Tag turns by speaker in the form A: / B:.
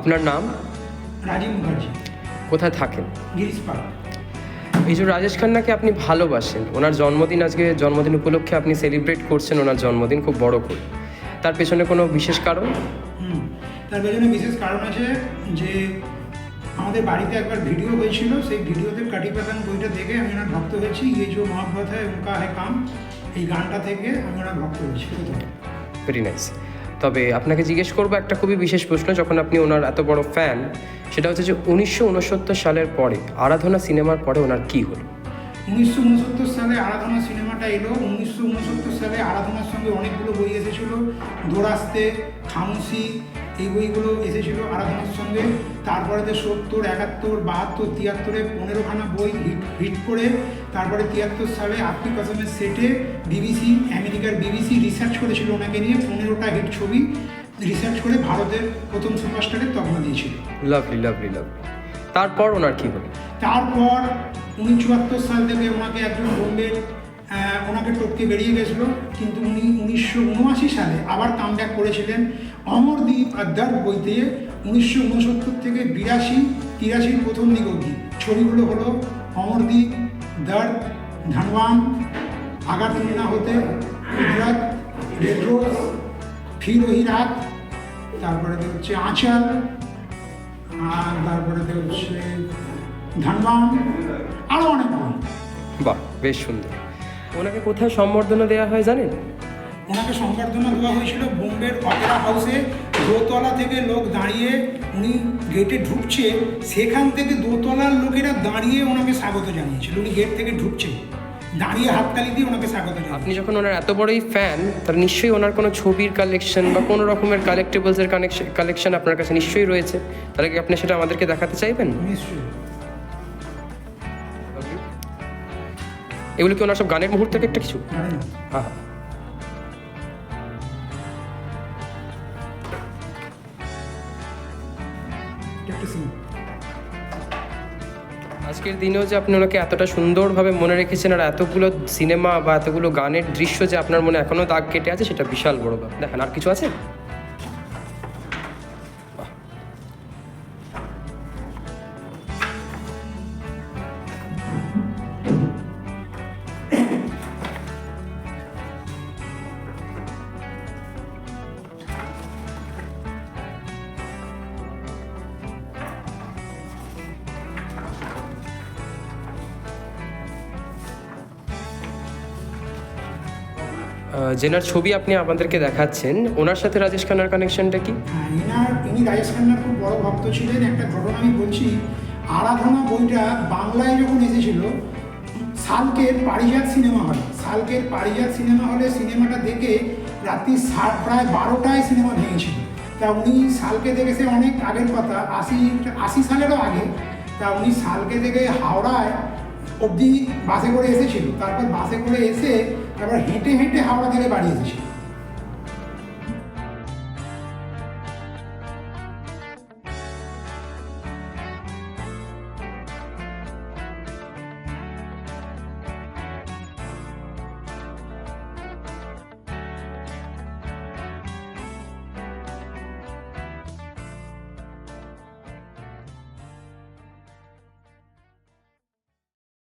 A: আপনার নাম?
B: রাজীব মুখার্জি,
A: কোথায় থাকেন?
B: গিরিশ পার্ক।
A: এই যে রাজেশ খান্নাকে আপনি ভালোবাসেন, ওনার জন্মদিন, আজকে জন্মদিন উপলক্ষে আপনি সেলিব্রেট করছেন ওনার জন্মদিন খুব বড় করে, তার পেছনে কোনো বিশেষ কারণ?
B: তার পেছনে বিশেষ কারণ আছে যে আমাদের বাড়িতে একবার ভিডিও হয়েছিল, সেই ভিডিওতে কাটি পাতান বইটা দেখে আমি ওনার ভক্ত হয়েছি। ये जो मोहब्बत है उनका है काम, এই গানটা থেকে আমি ওনার ভক্ত হয়েছি।
A: Very nice. তবে আপনাকে জিজ্ঞেস করবো একটা খুবই বিশেষ প্রশ্ন, যখন আপনি ওনার এত বড় ফ্যান, সেটা হচ্ছে যে 1969 সালের পরে, আরাধনা সিনেমার পরে ওনার কী হলো?
B: 1969 সালে আরাধনা সিনেমাটা এলো। 1969 সালে আরাধনার সঙ্গে অনেকগুলো বই এসেছিল, দোরাস্তে, খামুশি, এই বইগুলো এসেছিল আরাধনার সঙ্গে। তারপরে 70, 71, 72, 73-এ 15খানা বই হিট করে, তারপরে 73 সালে আপনি কসমের সেটে বিবিসি, আমেরিকার বিবিসি রিসার্চ করেছিল ওনাকে নিয়ে, 15টা হিট ছবি রিসার্চ করে ভারতের প্রথম সুপারস্টারের তকমা দিয়েছিল।
A: Lovely lovely lovely. তারপর ওনার কী হলো?
B: তারপর 1974 সাল থেকে ওনাকে একজন বোম্বের ওনাকে টপকে বেরিয়ে গেছিলো, কিন্তু উনি 1979 সালে আবার কামব্যাক করেছিলেন অমরদ্বীপ আর দর্দ বই দিয়ে। 1969 থেকে 82-83 প্রথম দিক অবধি ছবিগুলো হলো অমরদ্বীপ, দর্দ, ধনবান, আগার তুমি না হতে, কুদরত, রেড রোজ, ফির ওহি রাত, তারপরে হচ্ছে আঁচাল, আর তারপরে হচ্ছে ধনবান, আরও অনেক বই।
A: বাহ, বেশ সুন্দর। ওনাকে কোথায় সম্বর্ধনা দেওয়া হয় জানেন?
B: ওনাকে সংবর্ধনা দেওয়া হয়েছিল বোম্বের অপেরা হাউসে। দোতলা থেকে লোক দাঁড়িয়ে, উনি গেটে ঢুকছে, সেখান থেকে দোতলার লোকেরা দাঁড়িয়ে ওনাকে স্বাগত জানিয়েছিল। উনি গেট থেকে ঢুকছে, দাঁড়িয়ে হাততালি দিয়ে ওনাকে স্বাগত জানিয়েছিল।
A: আপনি যখন ওনার এত বড়ই ফ্যান, তার নিশ্চয়ই ওনার কোনো ছবির কালেকশন বা কোনো রকমের কালেক্টেবলসের কালেকশন আপনার কাছে নিশ্চয়ই রয়েছে, তাহলে কি আপনি সেটা আমাদেরকে দেখাতে চাইবেন?
B: নিশ্চয়ই।
A: এগুলো কি ওনার সব গানের মুহূর্ত থেকে একটা কিছু? হ্যাঁ হ্যাঁ। আজকের দিনেও যে আপনি ওনাকে এতটা সুন্দরভাবে মনে রেখেছেন, আর এতগুলো সিনেমা বা এতগুলো গানের দৃশ্য যে আপনার মনে এখনও দাগ কেটে আছে, সেটা বিশাল বড় ব্যাপার। দেখেন, আর কিছু আছে? যেনার ছবি আপনি আমাদেরকে দেখাচ্ছেন, ওনার সাথে রাজেশ খান্নার কানেকশনটা কি?
B: ইনি রাজেশ খান্নার খুব বড় ভক্ত ছিলেন। একটা ঘটনা আমি বলছি। আরাধনা বইটা বাংলায় যখন এসেছিল, সালকের পারিজাত সিনেমা হলে, সিনেমাটা দেখে রাত্রি প্রায় 12টায় সিনেমা ভেঙেছিল। তা উনি সালকে দেখে, সে অনেক আগের কথা, 80 সালেরও আগে। তা উনি সালকে থেকে হাওড়ায় অবধি বাসে করে এসেছিল। তারপর বাসে করে এসে তারপর হেঁটে হাওড়া থেকে বাড়ি এসেছিল।